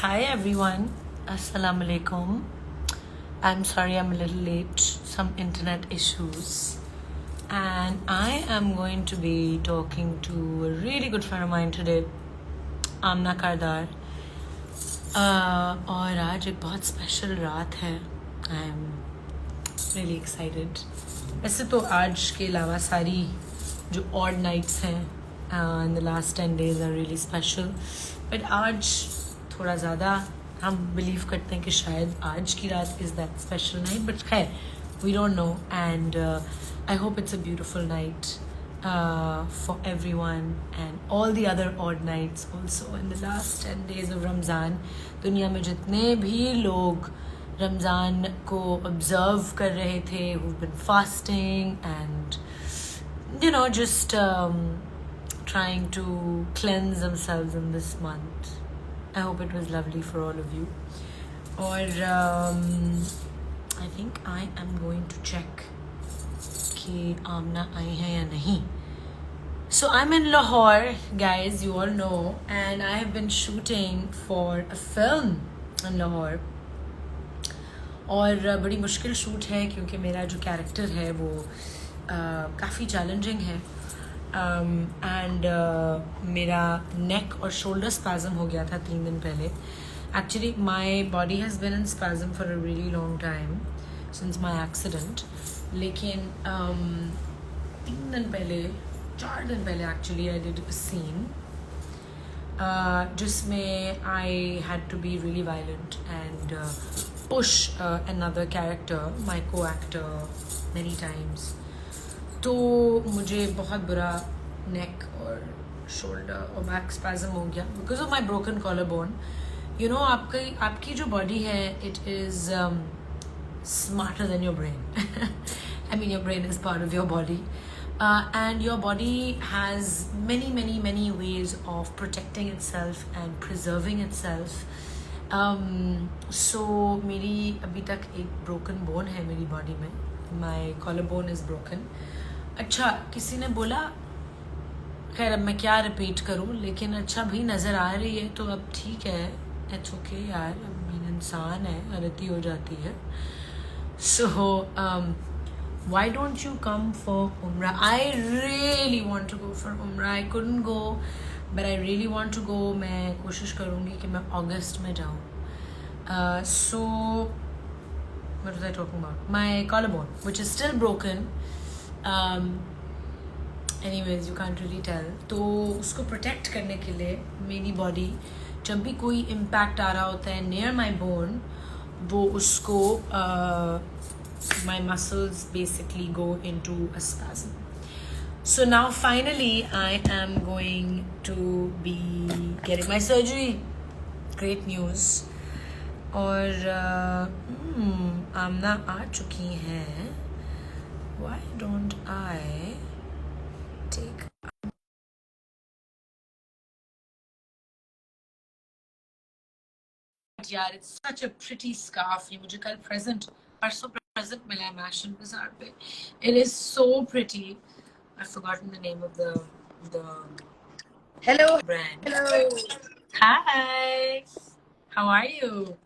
Hi everyone, Assalamu alaikum. I'm sorry I'm a little late, some internet issues. And I am going to be talking to a really good friend of mine today, Amna Kardar. और आज एक बहुत special रात है. I am really excited. वैसे तो आज के अलावा सारी जो ऑड नाइट्स हैं in the last 10 days are really special, but आज थोड़ा ज़्यादा हम बिलीव करते हैं कि शायद आज की रात is that special night, but खैर we don't know. And I hope it's a beautiful night for everyone and all the other odd nights also in the last 10 days of Ramzan. दुनिया में जितने भी लोग रमज़ान को observe कर रहे थे, who've been fasting and just trying to cleanse themselves in this month. I hope it was lovely for all of you. Or I think I am going to check कि आमना आई है या नहीं. So I'm in Lahore, guys, you all know, and I have been shooting for a film in Lahore. और बड़ी मुश्किल shoot है क्योंकि मेरा जो कैरेक्टर है वो काफ़ी चैलेंजिंग है. एंड मेरा नेक और शोल्डर स्पैज़म हो गया था 3 दिन पहले. Actually my body has been in spasm for a really long time since my accident. लेकिन 4 दिन पहले actually I did a scene जिसमें I had to be really violent and push another character, my co-actor, many times. तो मुझे बहुत बुरा नेक और shoulder और बैक स्पैज़म हो गया because of my broken collar bone. आपकी जो बॉडी है it is smarter than your brain. I mean, your brain is part of your body. And your body has many ways of protecting itself and preserving itself. So, मेरी अभी तक एक broken bone है मेरी body में. My collarbone is broken. अच्छा, किसी ने बोला, खैर अब मैं क्या repeat करूँ, लेकिन अच्छा भी नज़र आ रही है तो अब ठीक है. It's okay यार, अब इंसान है, गलती हो जाती है. So, why don't you come for Umrah? I really want to go for Umrah. I couldn't go, but I really want to go. मैं कोशिश करूँगी कि मैं अगस्त में जाऊँ. So, what was I talking about? My collarbone, which is still broken. Anyways, you can't really tell. तो उसको protect करने के लिए मेरी body जब भी कोई impact आ रहा होता है near my bone, वो उसको my muscles basically go into a spasm. So now finally I am going to be getting my surgery. Great news. और आमना आ चुकी हैं. Why don't I take यार, it's such a pretty scarf. ये मुझे कल परसों present मिला है Mashan Bazaar पे. It is so pretty. I've forgotten the name of the Hello brand. hello Hi. How are you?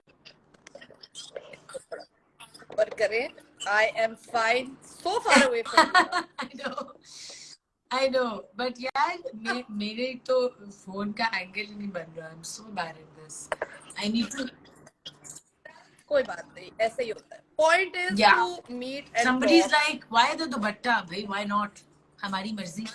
what करें? I am fine. So far away from you. I know, but यार मेरे तो phone का angle ही नहीं बन रहा. I'm so bad at this. I need to. कोई बात नहीं, ऐसे ही होता है. Point is Yeah. to meet and Somebody's talk. like, why the दुपट्टा भाई? Why not? हमारी मर्जी.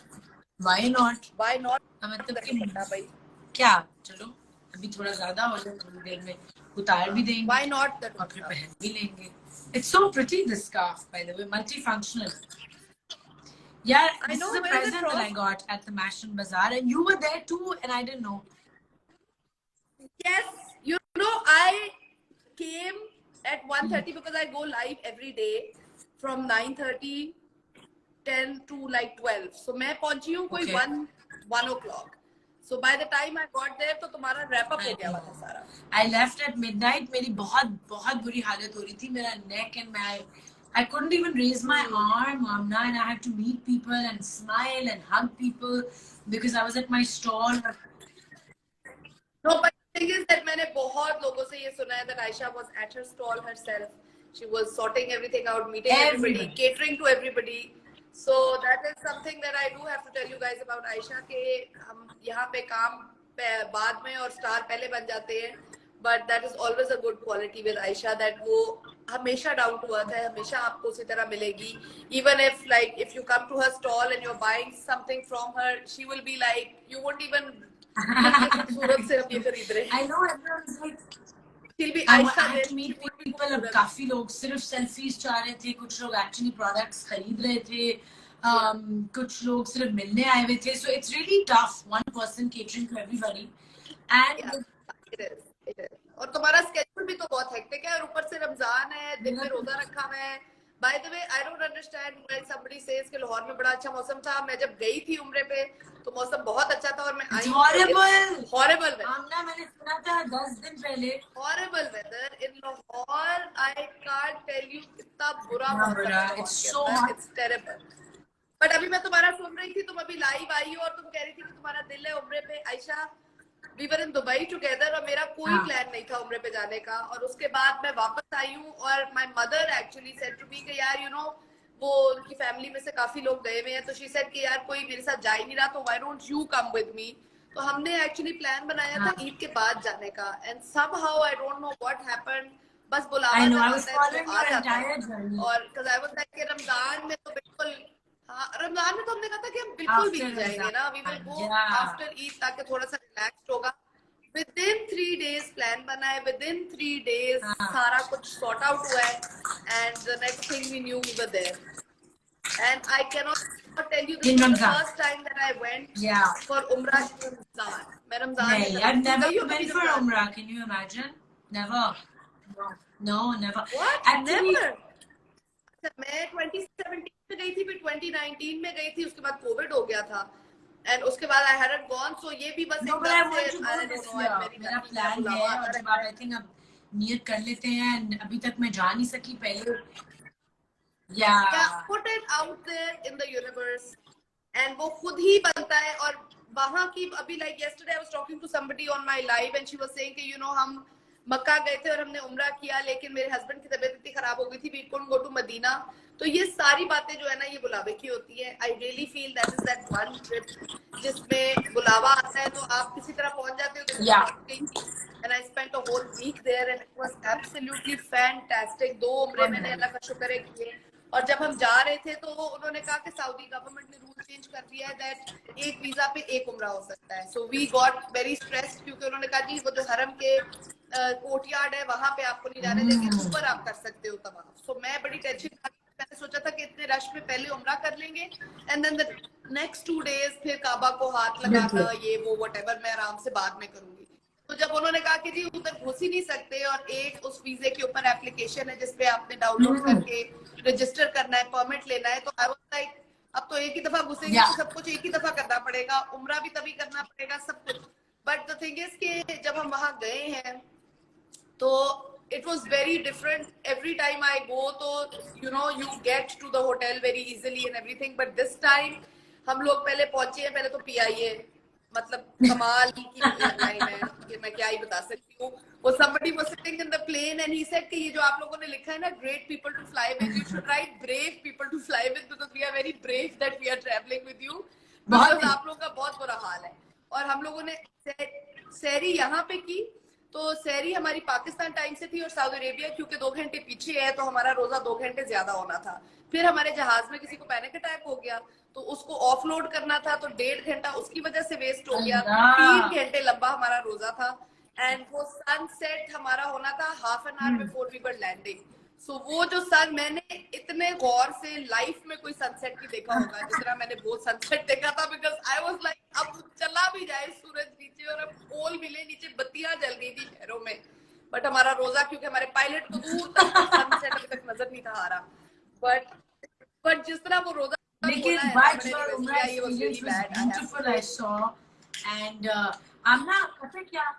Why not? Why not? मतलब कि दुपट्टा भाई. क्या, चलो अभी थोड़ा ज्यादा हो जाए, थोड़ी देर में उतार भी देंगे. Why not the और फिर पहन भी लेंगे. It's so pretty, this scarf, by the way, multifunctional. Yeah, this is a present that I got at the Mashan Bazaar, and you were there too, and I didn't know. Yes, you know, I came at 1:30 because I go live every day from 9:30, 10 to like 12. So मैं पहुंची हूँ कोई 1 o'clock. So by the time I got there, तो तुम्हारा wrap up हो गया था सारा. I left at midnight. मेरी बहुत बुरी हालत हो रही थी. मेरा neck and I couldn't even raise my arm, Amna, and I had to meet people and smile and hug people because I was at my stall. No, but the thing is that मैं मैंने बहुत लोगों से ये सुना है that Aisha was at her stall herself. She was sorting everything out, meeting everybody, catering to everybody. So that is something that I do have to tell you guys about Aisha के हम यहाँ पे काम बाद में और star पहले बन जाते हैं. But that is always a good quality with Aisha that वो हमेशा डाउन टू अर्थ है, हमेशा आपको उसी तरह मिलेगी. Even if you come to her stall and you're buying something from her, she will be like, you won't even खूबसूरत से हम ये खरीद रहे हैं. I know everyone's like She'll be I Aisha had to meet people. अब काफी लोग सिर्फ सेल्फीज चाह रहे थे, कुछ लोग एक्चुअली प्रोडक्ट्स खरीद रहे थे, कुछ लोग सिर्फ मिलने आए हुए थे. So it's really tough, one person catering to everybody. And it is. और तुम्हारा स्केड्यूल भी तो बहुत हेक्टिक है और ऊपर से रमजान है, दिन में रोजा रखा हुआ है. By the way, I don't understand when somebody says कि लाहौर में बड़ा अच्छा मौसम था. मैं जब गई थी उम्रे पे तो मौसम बहुत अच्छा था और मैं आई. Horrible आमना, मैंने सुना था 10 दिन पहले. Horrible weather in Lahore. I can't tell you कितना बुरा मौसम है. It's so hot. It's terrible. But अभी मैं तुम्हारा सुन रही थी, तुम अभी लाइव आई हो और तुम कह रही थी कि तुम्हारा दिल है उम्रे पे. Ayesha, we were in Dubai together और मेरा कोई प्लान नहीं था उम्रे पे जाने का. और उसके बाद मैं वापस आई हूँ और my mother actually said to me कि यार you know वो उनकी फैमिली में से काफी लोग गए हुए हैं, तो she said कि यार कोई मेरे साथ जा ही नहीं रहा, तो why don't you come with me. तो हमने एक्चुअली प्लान बनाया था ईद के बाद जाने का. And somehow I don't know what happened, बस बुलावा जब आता है तो आ जाता है. और because I was like कि रमजान में तो बिल्कुल, हाँ रमजान में तो हमने कहा था कि हम बिल्कुल भी नहीं जाएंगे ना. We will go after Eid ताकि थोड़ा सा रिलैक्स्ड होगा. Within 3 days प्लान बना है, within 3 days सारा कुछ सॉर्ट आउट हुआ है. And the next thing we knew we were there. And I cannot tell you, this was the first time that I went for Umrah in Ramzan. मैं रमजान में I've never been for Umrah. Can you imagine? Never. No, never. What? Never. मैं 2017 में गई थी, फिर 2019 में गई थी, उसके बाद कोविड हो गया था. एंड उसके बाद I hadn't gone, so ये भी बस no, but I want to go this year. मेरा प्लान है और जब आप I think अब नियत कर लेते हैं. अभी तक मैं जा नहीं सकी पहले. Yeah, put it out there in the universe and वो खुद ही बनता है. और वहाँ की अभी like yesterday I was talking to somebody on my live and she was saying कि you know हम मक्का गए थे और हमने उम्रा किया, लेकिन मेरे हस्बैंड की तबीयत इतनी खराब हो गई थी, we couldn't go to Medina. तो ये सारी बातें जो है ना ये बुलावे की होती है. I really feel that is that one trip जिसमें बुलावा आता है तो आप किसी तरह पहुंच जाते हो. And I spent a whole week there and it was absolutely fantastic. 2 उम्रे मैंने अल्लाह का शुक्र है किए. और जब हम जा रहे थे तो उन्होंने कहा कि सऊदी गवर्नमेंट ने रूल चेंज कर दिया है दैट एक वीजा पे एक उम्रा हो सकता है. So we got very stressed क्योंकि उन्होंने कहा जी वो जो हरम के कोर्टयार्ड है वहां पे आपको नहीं जाने देंगे, ऊपर आप कर सकते हो तमाम. सो मैं बड़ी टेंशन, मैंने सोचा था कि इतने रश में पहले उम्रा कर लेंगे and then the next 2 days फिर काबा को हाथ लगाना ये वो व्हाटएवर मैं आराम से बाद में करूंगी. तो जब उन्होंने कहा कि जी उधर घुस ही नहीं सकते और एक उस वीजे के ऊपर एप्लीकेशन है जिसपे आपने डाउनलोड करके रजिस्टर करना है, परमिट लेना है, तो आई वाज लाइक अब तो एक ही दफा घुसेंगे तो सब कुछ एक ही दफा करना पड़ेगा, उम्रा भी तभी करना पड़ेगा, सब कुछ. बट द थिंग इज कि जब हम वहां गए हैं तो it was very different. Every time I go तो you know you get to the hotel very easily and everything, but this time हम लोग पहले पहुंचे हैं, पहले तो PIA मतलब कमाल की एयरलाइन है कि मैं क्या ही बता सकती हूँ. वो somebody was sitting in the plane and he said कि ये जो आप लोगों ने लिखा है ना great people to fly with, you should write brave people to fly with because we are very brave that we are traveling with you because आप लोगों का बहुत बुरा हाल है. और हम लोगों ने सैरी यहाँ पे की तो सैरी हमारी पाकिस्तान टाइम से थी और सऊदी अरेबिया क्योंकि 2 घंटे पीछे है तो हमारा रोजा 2 घंटे ज्यादा होना था. फिर हमारे जहाज में किसी को पैनिक अटैक हो गया तो उसको ऑफलोड करना था तो 1.5 घंटा उसकी वजह से वेस्ट हो गया. 3 घंटे लंबा हमारा रोजा था एंड वो सनसेट हमारा होना था half an hour before we were landing. So वो जो सन मैंने इतने गौर से लाइफ में कोई सनसेट नहीं देखा होगा जितना मैंने वो सनसेट देखा था बिकॉज आई वाज लाइक अब चला भी जाए सूरज नीचे और अब ओल मिले नीचे बत्तियां जल गई थी शहरों में. बट हमारा रोजा क्योंकि हमारे पायलट को दूर तक सनसेट अभी तक नजर नहीं था आ रहा. बट जिस तरह वो रोजा लेकिन vibes और उम्रा experience was beautiful I saw and आमना पता क्या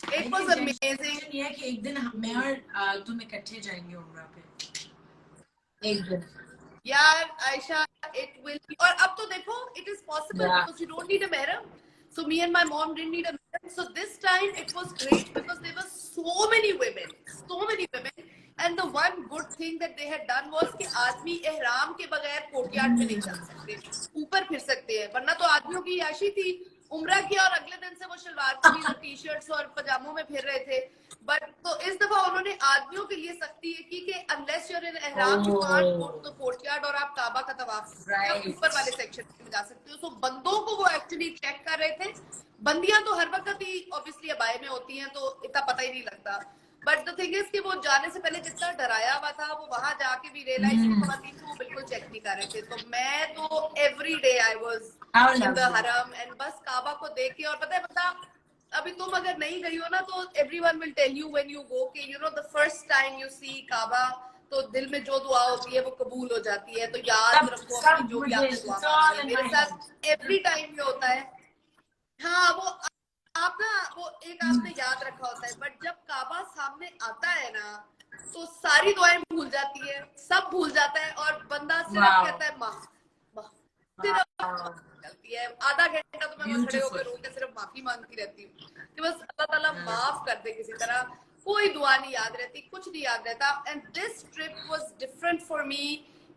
It was amazing. ये है कि एक दिन मैं और तुम इकट्ठे जाएंगे उम्रा पे एक दिन. यार आयशा it will be. और अब तो देखो it is possible because you don't need a महरम. So me and my mom didn't need a mirror. So this time it was great because there were so many women. And the one good thing that they had done was कि आदमी एहराम के बगैर courtyard में नहीं चल सकते, ऊपर फिर सकते हैं, वरना तो आदमियों की याशी थी, उम्रा किया और अगले दिन से वो शलवार कमीज और टी शर्ट्स और पजामों में फिर रहे थे. बट तो इस दफा उन्होंने आदमियों के लिए सख्ती है कि अनलेस यूर इन एहराम you can't go to the courtyard और आप काबा का तवाफ ऊपर वाले सेक्शन में जा सकते हो. तो बंदों को वो एक्चुअली चेक कर रहे थे. बंदियां तो हर वक्त ही ऑब्वियसली अबाए में होती हैं तो इतना पता ही नहीं लगता. बट द थिंग इज कि वो जाने से पहले जितना डराया हुआ था वो वहां जाके भी रियलाइज की खवातीन को बिल्कुल चेक नहीं कर रहे थे. तो मैं तो every day I was in the हरम एंड बस काबा को देख के. और पता है बता, अभी तुम अगर नहीं गई हो ना तो everyone will tell you when you go कि you know the first time you see Kaaba तो दिल में जो दुआ होती है वो कबूल हो जाती है. तो याद रखो अपनी जो भी आपने दुआ मांगी. मेरे साथ एवरी टाइम ये होता है. हाँ वो आप ना वो एक आपने याद रखा होता है, बट जब काबा सामने आता है ना तो सारी दुआएं भूल जाती है, सब भूल जाता है और बंदा सिर्फ कहता है माफ माफ. सिर्फ चलती है आधा घंटा तो मैं खड़े होकर रो के सिर्फ माफी मांगती रहती हूँ कि बस अल्लाह ताला माफ कर दे. किसी तरह कोई दुआ नहीं याद रहती, कुछ नहीं याद रहता. And this trip was different for me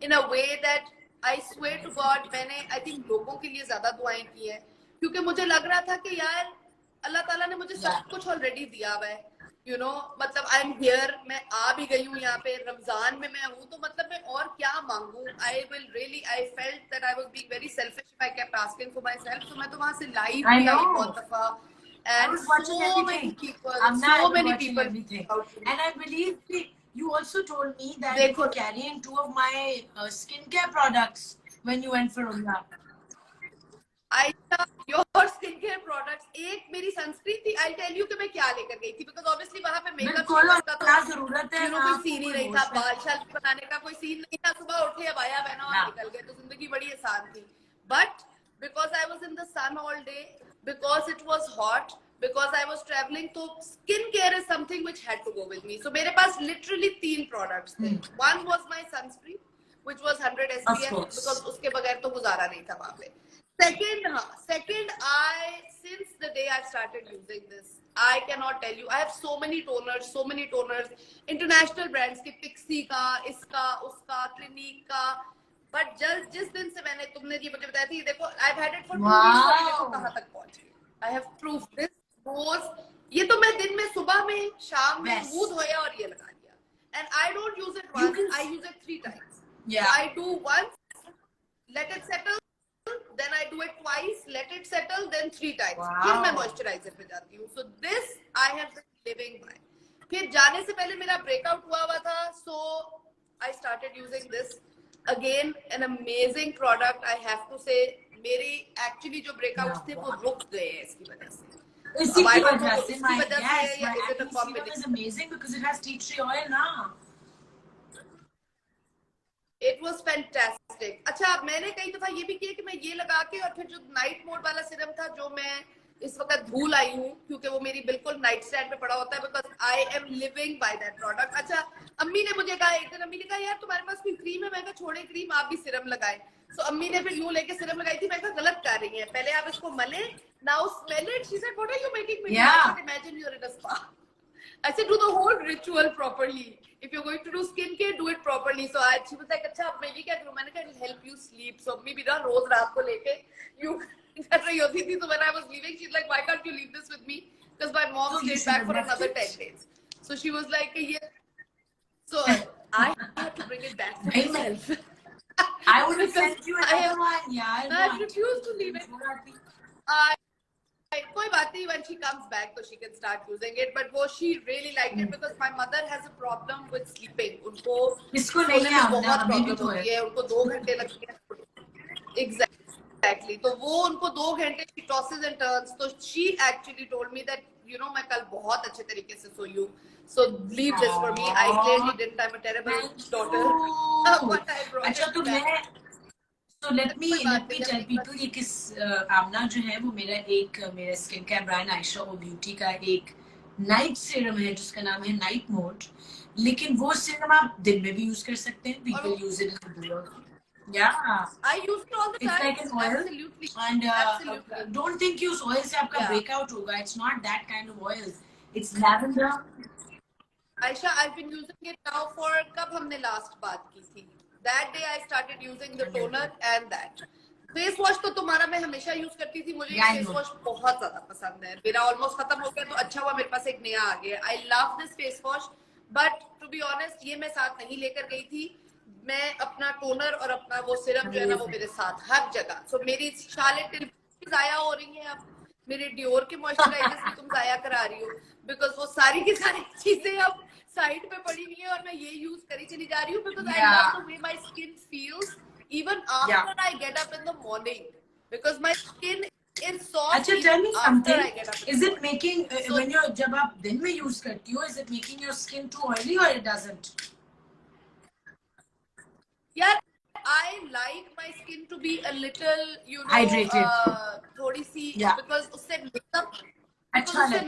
in a way that I swear to God मैंने आई थिंक लोगों के लिए ज्यादा दुआएं की हैं, क्योंकि मुझे लग रहा था कि यार अल्लाह ताला ने मुझे सब कुछ ऑलरेडी दिया हुआ है. यू नो मतलब आई एम हियर, मैं आ भी गई हूँ यहाँ पे, रमजान में मैं हूँ, तो मतलब मैं और क्या मांगू. I will really I felt that I was being very selfish if I kept asking for my self. तो मैं तो वहां से लाइव भी आई बहुत दफा and so many people and I believe you also told me that you were carrying 2 of my skincare products when you went for Umrah. Your skin care products. एक मेरी सनस्क्रीन थी. आई टेल यू कि मैं क्या लेकर गई थी because obviously वहां पे मेकअप का तो जरूरत है, कोई सीन ही नहीं था, बाल शाल बनाने का कोई सीन नहीं था. सुबह उठे अबाया पहना और निकल गए, तो जिंदगी बड़ी आसान थी. But because I was in the sun all day, because it was hot, because I was travelling, तो skin care is something which had to go with me. So मेरे पास लिटरली 3 प्रोडक्ट्स थे. One was my sunscreen which was 100 SPF because उसके बगैर तो गुजारा नहीं था वहां पे. Second, since the day I started using this, I cannot tell you, I have so many toners, international brands के Pixie का, इसका, उसका, Clinique का. But जिस दिन से तुमने ये मुझे बताया थी, देखो, I've had it for 2 weeks, और देखो कहाँ तक पहुँच गई. I have proof. This goes, ये तो मैं दिन में, सुबह में, शाम में मुंह धोया और ये लगा लिया. And I don't use it once, I use it 3 times. Yeah. I do once, let it settle. Then I do it twice, let it settle, then 3 times. फिर मैं मॉइस्चराइजर पे जाती हूँ. So this I have been living by. फिर जाने से पहले मेरा ब्रेकआउट हुआ था, so I started using this again. An amazing product, I have to say. मेरे एक्चुअली जो ब्रेकआउट्स थे वो रुक गए हैं इसकी वजह से. इसकी वजह से या is it a combination? Is amazing because it has tea tree oil now. It was fantastic. अच्छा, मैंने कई दफा ये भी किया कि मैं ये लगा के और फिर जो नाइट मोड वाला सीरम था जो मैं इस वक्त भूल आई हूँ क्योंकि वो मेरी बिल्कुल नाइट स्टैंड पे पड़ा होता है, because I am living by that product. अच्छा, अम्मी ने मुझे कहा एक दिन, अम्मी ने कहा यार तुम्हारे पास कोई क्रीम है, मैं कहा छोड़े क्रीम, आप भी सीरम लगाए. सो अम्मी ने फिर यूं लेके सीरम लगाई थी. मैं कहा गलत कर रही है, पहले आप इसको मले, now smell it. She said what are you making me? I said imagine you're in a spa. I said do the whole ritual properly. If you're going to do skincare, do it properly. So she was like, अच्छा मैं भी क्या करूँ? मैंने कहा it'll help you sleep. So अम्मी भी ना रोज रात को लेके यूं कर रही होती थी. So when I was leaving, she's like, why can't you leave this with me? Because my mom stayed back for another 10 days. So she was like, yeah. So I had to bring it back for myself. I would have sent you another one. Yeah, I refused to leave it. कोई बात नहीं, when she comes back so she can start using it, but वो she really liked it because my mother has a problem with sleeping. उनको इसको नहीं है, बहुत problem होती है, उनको 2 घंटे लगते हैं. Exactly. तो वो उनको 2 घंटे she tosses and turns. तो she actually told me that you know मैं कल बहुत अच्छे तरीके से सोई हूँ. So leave this for me. I clearly didn't. I'm a terrible daughter. But I brought अच्छा, तो मैं So let me tell people ये किस आमना जो है वो मेरा स्किन केयर ब्रांड आयशा ओ ब्यूटी का एक नाइट सीरम है जिसका नाम है नाइट मोड. लेकिन वो सीरम आप दिन में भी यूज कर सकते हैं. People use it in the Yeah. I use it all the It's time. like an oil. Absolutely. And Absolutely. don't think you oil से आपका Yeah. breakout होगा. It's not that kind of oil. It's lavender. Aisha, I've been using it now for कब हमने last बात की थी? That day I started using the toner and that. Face wash तो तुम्हारा मैं हमेशा यूज करती थी. मुझे Yeah, I face know. Wash बहुत ज्यादा पसंद है. मेरा ऑलमोस्ट खत्म हो गया तो अच्छा हुआ मेरे पास एक नया आ गया. I love this face wash, but to be honest ये मैं साथ नहीं लेकर गई थी. मैं अपना टोनर और अपना वो सिरम जो है ना वो मेरे साथ हर जगह. सो मेरी शार्लेट जाया हो रही है अब. मेरे डियोर के मॉइस्चराइजर्स भी तुम जाया करा रही हो, बिकॉज वो सारी की सारी चीजें अब साइड पे पड़ी हुई है और मैं ये यूज करी चली जा रही हूँ. Because I love the way my skin feels even after I get up in the morning, because my skin is soft. अच्छा, tell me something. I get up Is it making when you're जब आप दिन में use करती हो, is it making your skin too oily or it doesn't? Yeah, I like my skin to be a little, you know, hydrated. थोड़ी सी, because उससे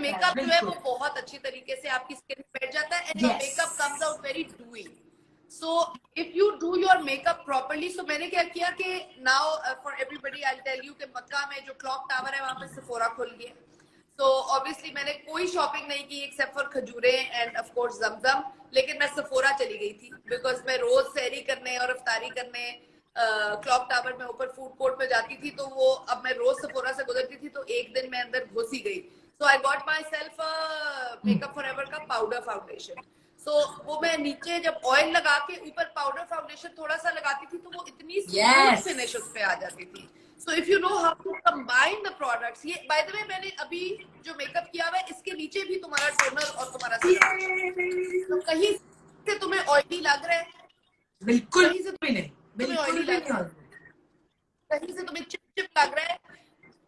makeup जो है वो बहुत अच्छी तरीके से आपकी स्किन पे बैठ जाता है, and your makeup comes out very dewy. So if you do your makeup properly, so मैंने क्या किया कि now for everybody I'll tell you कि मक्का में जो क्लॉक टावर है वहाँ पे सेफोरा खुल गया. So obviously मैंने कोई शॉपिंग नहीं की except for खजूरे and of course जमजम, लेकिन मैं सेफोरा चली गई थी because मैं रोज सहरी करने और इफ्तारी करने क्लॉक टावर में ऊपर फूड कोर्ट में जाती थी. तो वो अब मैं रोज सेफोरा से गुजरती थी तो एक दिन मैं अंदर घुस ही गई. So I got myself makeup forever का पाउडर फाउंडेशन. So वो मैं नीचे जब ऑयल लगा के ऊपर पाउडर फाउंडेशन थोड़ा सा लगाती थी तो वो इतनी स्मूथ फिनिश उस पे आ जाती थी. So if you know how to combine the products, ये by the way मैंने अभी जो मेकअप किया हुआ है इसके नीचे भी तुम्हारा टोनर और तुम्हारा सीरम. तो कहीं से तुम्हें ऑयली लग रहा है? बिल्कुल कहीं से नहीं, तुम्हें ऑयली लग रहा है? कहीं से तुम्हें चिप लग रहा है?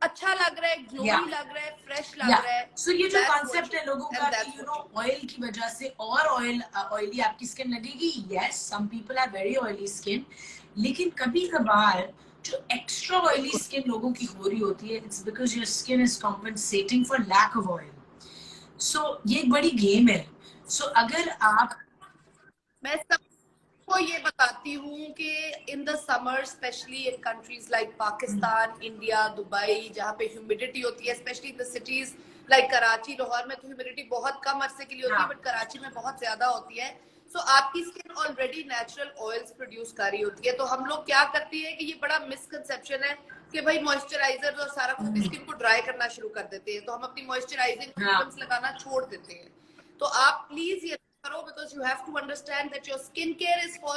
अच्छा लग रहा है, ग्लोई लग रहा है, फ्रेश लग रहा है. सो ये जो कॉन्सेप्ट है लोगों का कि यू नो ऑयल की वजह से और ऑयली आपकी स्किन लगेगी. Yes, some people have very oily skin, लेकिन कभी कभार जो एक्स्ट्रा ऑयली स्किन लोगों की हो रही होती है, it's because your skin is compensating for lack of oil. So ये एक बड़ी गेम है. सो अगर आप, मैं सबको ये बताती हूँ कि in the summer specially in countries like Pakistan, India, Dubai, जहाँ पे ह्यूमिडिटी होती है, specially in the cities like Karachi, Lahore में तो ह्यूमिडिटी बहुत कम अरसे के लिए होती है, बट कराची में बहुत ज्यादा होती है. सो आपकी skin already natural oils produce कर रही होती है. तो हम लोग क्या करती है कि ये बड़ा मिसकंसेप्शन है कि भाई मॉइस्चराइजर और सारा कुछ स्किन को ड्राई करना शुरू कर देते हैं, तो हम अपनी मॉइस्चराइजिंग क्रीम्स लगाना छोड़ देते हैं. तो आप प्लीज ये करो, because you have to understand that your skincare is for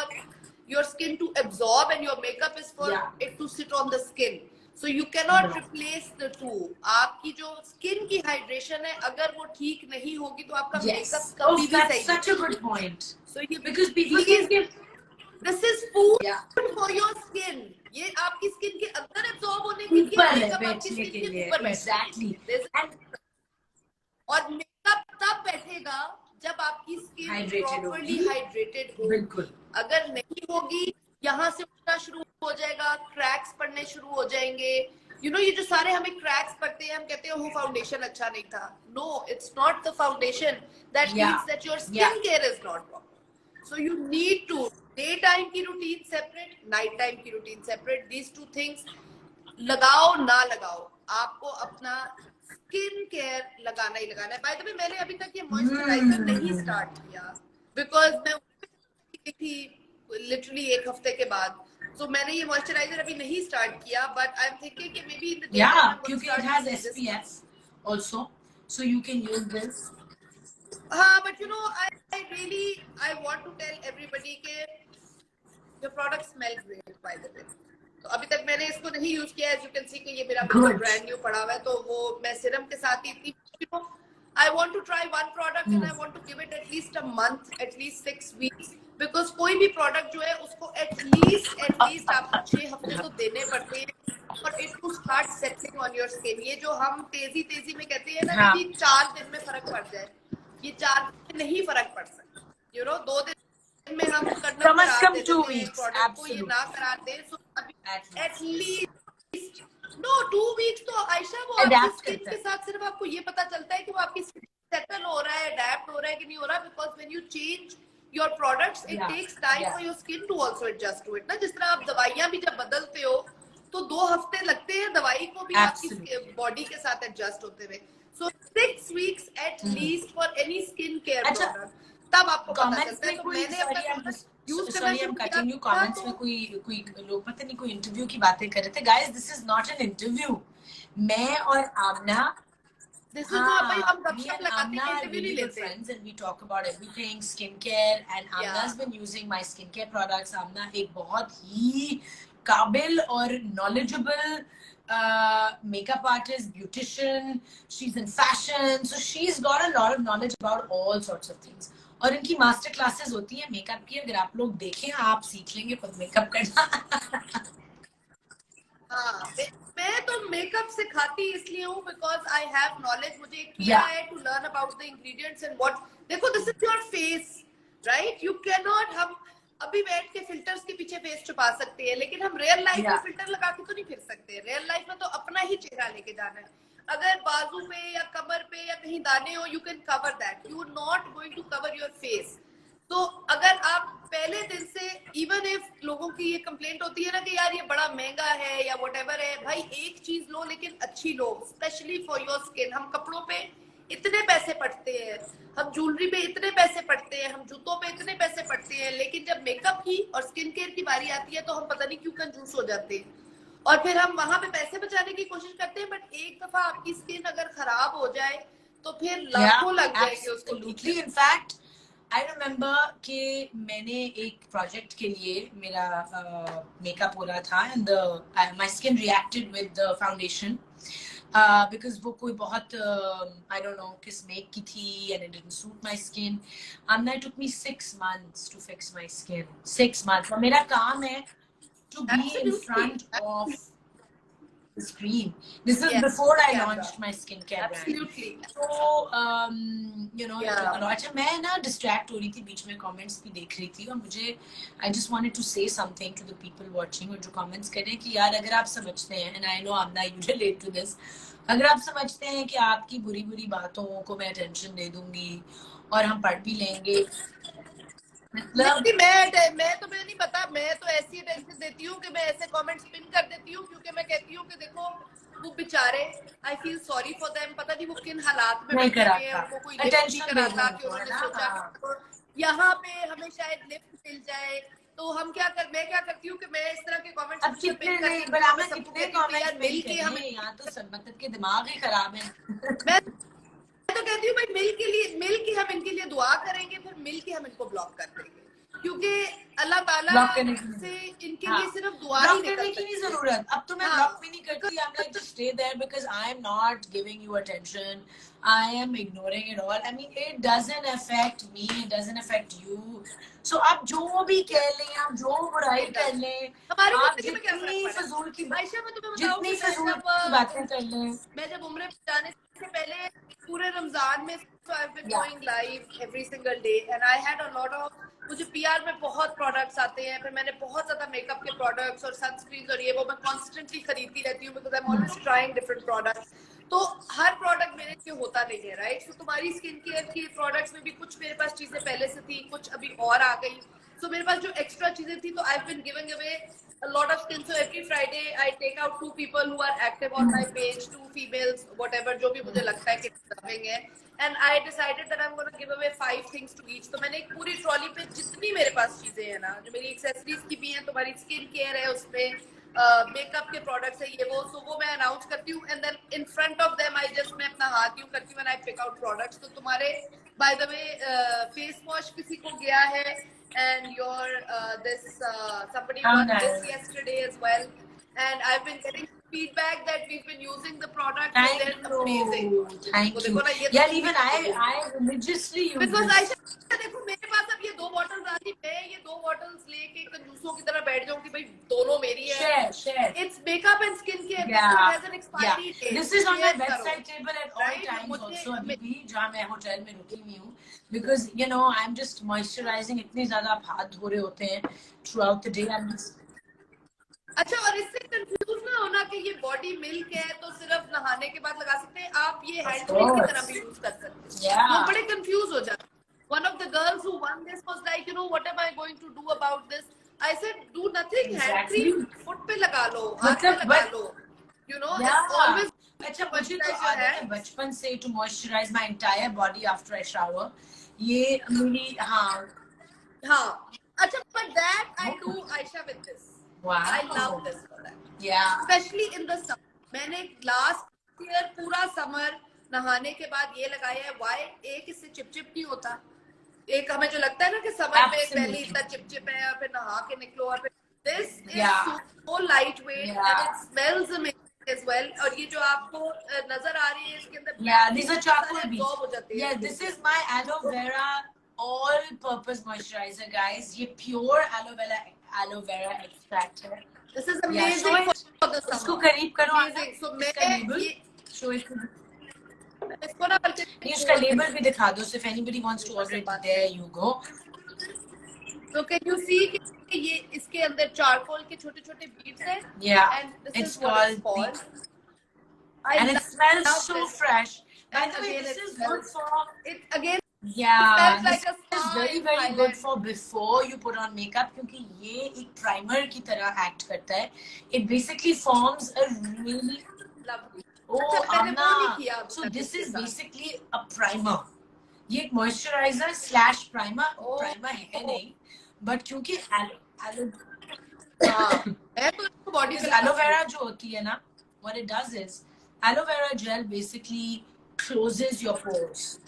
your skin to absorb and your makeup is for it to sit on the skin. So you cannot replace the two. आपकी जो skin की hydration है अगर वो ठीक नहीं होगी तो आपका मेकअप कभी भी सही. such a good point. So you, because people think this is food for your skin. ये आपकी स्किन के अंदर एब्जॉर्ब होने के लिए, मेकअप आपकी स्किन के ऊपर exactly. और मेकअप तब बैठेगा जब आपकी स्किन प्रॉपर्ली हाइड्रेटेड हो. बिल्कुल. अगर नहीं होगी यहाँ से उठना शुरू हो जाएगा, क्रैक्स पड़ने शुरू हो जाएंगे. यू नो ये जो सारे हमें क्रैक्स पड़ते हैं, हम कहते हैं वो फाउंडेशन अच्छा नहीं था. No, it's not the foundation, that means that your skin care is not proper. So you need to day time की रूटीन सेपरेट, नाइट टाइम की routine separate. These two things लगाओ ना लगाओ, आपको अपना स्किन केयर लगाना ही लगाना है. बाय द वे मैंने अभी तक ये मॉइस्चराइजर नहीं स्टार्ट किया बिकॉज मैं थी लिटरली एक हफ्ते के बाद. सो मैंने ये मॉइस्चराइजर अभी नहीं स्टार्ट किया, बट आई एम थिंकिंग कि maybe in the day क्योंकि it has SPF also, so you can use this. हाँ, but you know I want to tell everybody के your product smells great by the way. तो अभी तक मैंने इसको नहीं यूज किया. एज यू कैन सी कि ये मेरा ब्रांड न्यू पड़ा हुआ है, तो वो मैं सीरम के साथ ही इतनी, you know, I want to try one product and I want to give it at least a month, at least 6 weeks, because कोई भी प्रोडक्ट जो है उसको एटलीस्ट आपको 6 हफ्ते तो देने पड़ते हैं for it to start settling on your skin. ये जो हम तेजी में कहते हैं ना कि 4 दिन में फर्क पड़ जाए, ये 4 दिन में नहीं फर्क पड़ सकता. यू नो 2 दिन में हम करना कराते हैं प्रोडक्ट को, ये ना कराते. सो एटलीस्ट नो 2 वीक्स तो आयशा वो आपकी स्किन के साथ सिर्फ आपको ये पता चलता है कि वो आपकी स्किन सेटल हो रहा है, अडैप्ट हो रहा है कि नहीं हो रहा, because when you change your products, it Yeah, takes time yeah. for your skin to also adjust to it ना. जिस तरह आप दवाइयाँ भी जब बदलते हो तो 2 हफ्ते लगते हैं दवाई को भी Absolutely. आपकी बॉडी के साथ एडजस्ट होते हुए. So 6 weeks at least for any skin care अच्छा, product. तब आपको पता कमेंट्स चलता है. में तो कोई मैंने अपना product use करना सॉरी आई एम शुरू किया कटिंग यू, था कमेंट्स में तो कोई लोग पता नहीं कोई इंटरव्यू की बातें कर रहे थे. Guys this is not an interview. मैं और आमना, this is no भाई हम me गपशप and लगाते Amna हैं, are इंटरव्यू really नहीं good लेते. friends and we talk about everything skincare and Amna's Yeah. been using my skincare products. Amna एक बहुत ही काबिल और knowledgeable makeup artist, beautician. She's in fashion, so she's got a lot of knowledge about all sorts of things. और इनकी master classes होती है makeup की. अगर आप लोग देखें आप सीख लेंगे खुद मेकअप करना. हाँ, मैं तो मेकअप सिखाती इसलिए हूँ बिकॉज आई हैव नॉलेज. मुझे किया Yeah. है to learn about the ingredients and what. देखो this is your face, right? You can not, हम अभी बैठ के फिल्टर्स के पीछे फेस छुपा सकते हैं, लेकिन हम रियल लाइफ में Yeah. फिल्टर लगा के तो नहीं फिर सकते. रियल लाइफ में तो अपना ही चेहरा लेके जाना है. अगर बाजू पे या कमर पे या कहीं दाने हो, you can cover that. You are not going to cover your face. तो अगर आप पहले दिन से, इवन इफ लोगों की ये कंप्लेंट होती है ना कि यार ये बड़ा महंगा है या व्हाटएवर है, भाई एक चीज लो लेकिन अच्छी लो, स्पेशली फॉर योर स्किन. हम कपड़ों पे इतने पैसे पड़ते हैं, हम ज्वेलरी पे इतने पैसे पड़ते हैं, हम जूतों पे इतने पैसे पड़ते हैं, लेकिन जब मेकअप की और स्किन केयर की बारी आती है तो हम पता नहीं क्यों कंजूस हो जाते हैं और फिर हम वहां पे पैसे बचाने की कोशिश करते हैं. बट एक दफा आपकी स्किन अगर खराब हो जाए तो फिर लाखों लग जाएंगे उसको ठीक Absolutely. करने. In fact, I remember कि मैंने एक प्रोजेक्ट के लिए मेरा मेकअप हो रहा था and my skin reacted with the foundation because वो कोई बहुत I don't know किस make की थी and it didn't suit my skin. And it took me 6 months to fix my skin. 6 months. और मेरा काम है to be in Absolutely. front of the screen. This is Yes, before I camera. launched my skincare brand. Absolutely. So you know, Yeah. अच्छा मैं ना distract हो रही थी बीच में comments भी देख रही थी और मुझे I just wanted to say something to the people watching और जो comments कर रहे हैं कि यार अगर आप समझते हैं and I know Amna you relate to this, अगर आप समझते हैं कि आपकी बुरी बुरी बातों को मैं attention दे दूंगी और हम पढ़ भी लेंगे, नहीं, मैं तुम्हें नहीं पता, मैं तो ऐसी अटेंशन देती हूँ कि मैं ऐसे कमेंट्स पिन कर देती हूँ क्योंकि मैं कहती हूँ कि देखो वो बेचारे, I feel sorry for them. पता नहीं वो किन हालात में बैठे हुए हैं, उनको कोई लिफ्ट नहीं कराता कि उन्होंने सोचा यहाँ पे हमें शायद लिफ्ट मिल जाए. तो हम मैं क्या करती हूँ कि मैं इस तरह के कमेंट्स अब कितने कमेंट्स मिल के हमें यहाँ तो सब मतलब के दिमाग ही खराब है. मैं तो कहती हूँ भाई मिल के हम इनके लिए दुआ करेंगे, फिर मिल के हम इनको ब्लॉक कर देंगे क्योंकि अल्लाह ताला से इनके लिए सिर्फ दुआ ही करने की नहीं जरूरत. अब तो मैं ब्लॉक भी नहीं करती. I'm like just stay there because I'm not giving you attention. I am ignoring it all. I mean it doesn't affect me, it doesn't affect you. So आप जो भी कह लें, आप जो बुराई कर लें, आप जितनी फजूल की बातें कर लें. मैं जब उम्र पे जाने से पहले पूरे रमजान में so I've been going live every single day and I had a lot of, मुझे पीआर में बहुत प्रोडक्ट्स आते हैं, फिर मैंने बहुत ज्यादा मेकअप के प्रोडक्ट्स और सनस्क्रीन और ये वो मैं कॉन्स्टेंटली खरीदती रहती हूँ because I am always trying different products. तो हर प्रोडक्ट मेरे लिए होता नहीं है, राइट? तो तुम्हारी स्किन केयर की प्रोडक्ट्स में भी कुछ मेरे पास चीजें पहले से थी, कुछ अभी और आ गई. So मेरे पास जो एक्स्ट्रा चीजें थी तो I've been giving away a lot of skin. So every Friday I take out 2 people who are active on my page, 2 females, whatever जो भी मुझे लगता है कि deserving है. And I decided that I'm going to give away 5 things to each. तो मैंने एक पूरी ट्रॉली पे जितनी मेरे पास चीजें हैं ना, जो मेरी एक्सेसरीज की भी हैं, तुम्हारी स्किन केयर है उसमें, मेकअप के प्रोडक्ट्स है ये वो वो मैं अनाउंस करती हूँ and then in front of them मैं अपना हाथ यूं करती हूँ and I pick out products. तो तुम्हारे by the way face wash किसी को गया है and your somebody won this yesterday as well and I've been getting feedback that we've been using the product and they're amazing. Thank you. Yeah, even I religiously use because Aisha देखो मेरे पास अब ये 2 bottles आ रही, मैं ये 2 bottles लेके कंजूसों की तरह बैठ जाऊँ कि भाई दोनों मेरी है. Share. It's makeup and skincare. Yeah. It has an expiry date. This is on my bedside table at all times also. अभी भी जहाँ मैं होटल में रुकी हुई हूँ because you know I'm just moisturizing. इतने ज़्यादा आप हाथ धो रहे होते हैं throughout the day. अच्छा, और इससे कंफ्यूज ना होना कि ये बॉडी मिल्क है तो सिर्फ नहाने के बाद लगा सकते हैं, आप ये हैंड क्रीम की तरह भी यूज कर सकते हैं. लोग बड़े कंफ्यूज हो जाते हैं. One of the girls who won this was like, anything, hand cream foot पे लगा लो, हाथ पे लगा लो, यू नो, इट्स ऑलवेज। अच्छा, मुझे तो आदत है बचपन से to moisturise my entire body after I shower. ये मेरी हाँ, अच्छा, but that I do, Aisha, with this. Wow. I love this for that. Yeah. Especially in the summer. मैंने लास्ट ईयर पूरा समर नहाने के बाद ये लगाया है। Why? एक इससे चिपचिप नहीं होता। एक हमें जो लगता है ना कि समर में पहले इतना चिपचिप है और फिर नहा के निकलो, और फिर this is so lightweight and it smells amazing as well. और ये जो आपको नजर आ रही है इसके अंदर, these are charcoal beads. Yeah, this is my aloe vera all purpose moisturizer, guys. ये pure aloe vera extract है. This is amazing for the summer. इसको करीब करो, amazing. So मैं show it. इसको ना इसका लेबल भी दिखा दो. So if anybody wants to order it, there you go. So can you see कि ये इसके अंदर चारकोल के छोटे-छोटे beads हैं? Yeah. And this it's is what it's called. And it smells so fresh. By And the way, again, this it is smells, good for. It again. Yeah, like this is very good for before you put on makeup, क्योंकि ये एक primer की तरह act करता है. It basically forms a really lovely. Oh, Amna. So this is basically a primer. ये एक moisturizer slash primer. Primer है नहीं, but क्योंकि aloe vera जो होती है ना, what it does is aloe vera gel basically closes your pores.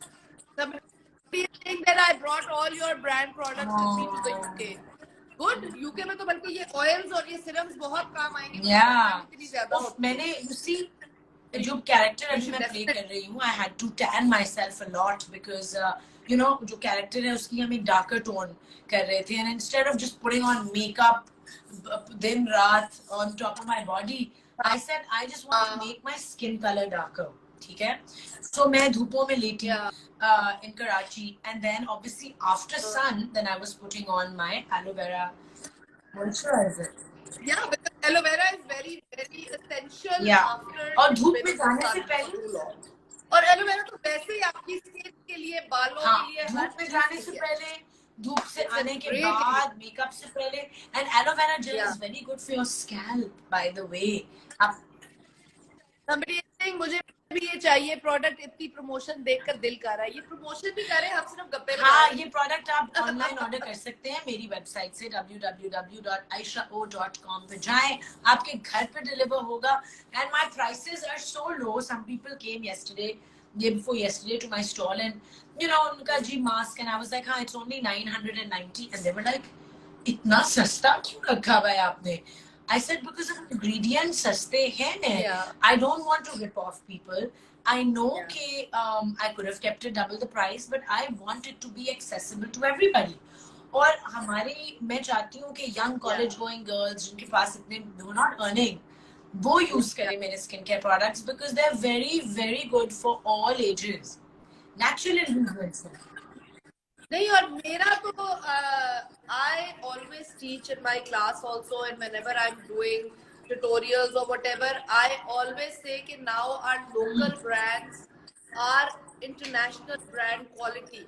Saying that I brought all your brand products with me to the UK. Good. UK में तो बल्कि ये oils और ये serums बहुत काम आएंगे. Yeah. मैंने you see जो character अभी मैं play कर रही हूँ, I had to tan myself a lot because you know जो character है उसकी हम एक darker tone कर रहे थे, and instead of just putting on makeup दिन रात on top of my body, I said I just want to make my skin color darker. ठीक है, so मैं धूपों में लेटी in Karachi, and then obviously after sun, then I was putting on my aloe vera moisturizer. Yeah, because aloe vera is very very essential. Yeah. After और धूप में जाने से पहले, और एलो वेरा तो वैसे ही आपकी स्किन के लिए, बालों के लिए, धूप में जाने से पहले, धूप से आने के बाद, मेकअप से पहले, and aloe vera gel is very good for your scalp, by the way. Somebody is saying मुझे भी ये चाहिए प्रोडक्ट, इतनी प्रमोशन देखकर दिल कर रहा है। ये प्रमोशन भी करे, हम सिर्फ गप्पे में। हाँ, ये प्रोडक्ट आप ऑनलाइन ऑर्डर कर सकते हैं मेरी वेबसाइट से www.aishao.com पे जाएं, आपके घर पे डिलीवर होगा, and my prices are so low. Some people came yesterday, day before yesterday, to my stall, and you know उनका जी mask, and I was like, हाँ, it's only 990, and they were like, इतना सस्ता क्यों रखा हुआ है आपने? I said because of ingredients सस्ते हैं. I don't want to rip off people. I know कि I could have kept it double the price, but I want it to be accessible to everybody. और हमारी, मैं चाहती हूँ कि young college going girls जिनके पास इतने, who not earning, वो use करें मेरे skincare products because they're very very good for all ages. Natural ingredients. नहीं, और मेरा तो I always teach in my class also, and whenever I'm doing tutorials or whatever, I always say कि now our local brands are international brand quality.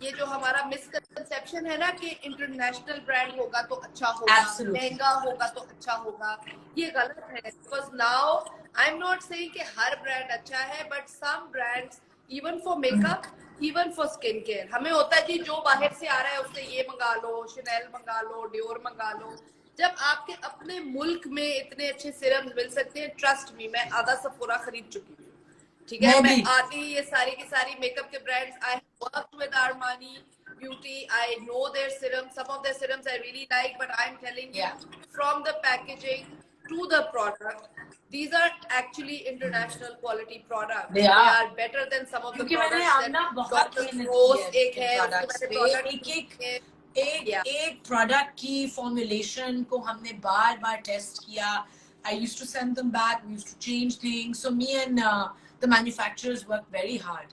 ये जो हमारा misconception है ना कि international brand होगा तो अच्छा होगा, महंगा होगा तो अच्छा होगा, ये गलत है. Because now I'm not saying कि हर brand अच्छा है, but some brands even for makeup, even for skin care, हमें होता है कि जो बाहर से आ रहा है उससे ये मंगा लो, Chanel मंगा लो, Dior मंगा लो. जब आपके अपने मुल्क में इतने अच्छे सीरम्स मिल सकते हैं, ट्रस्ट मी, मैं आधा सफोरा खरीद चुकी हूँ. ठीक है, मैं आती ये सारी की सारी मेकअप के brands, I worked with Armani Beauty, I know their serums, some of their serums I really like, but I'm telling you, from the packaging to the product, these are actually international quality products. They are better than some of the products that Dr. Rose एक है, एक product की formulation को हमने बार बार test किया. I used to send them back, we used to change things, so me and the manufacturers work very hard,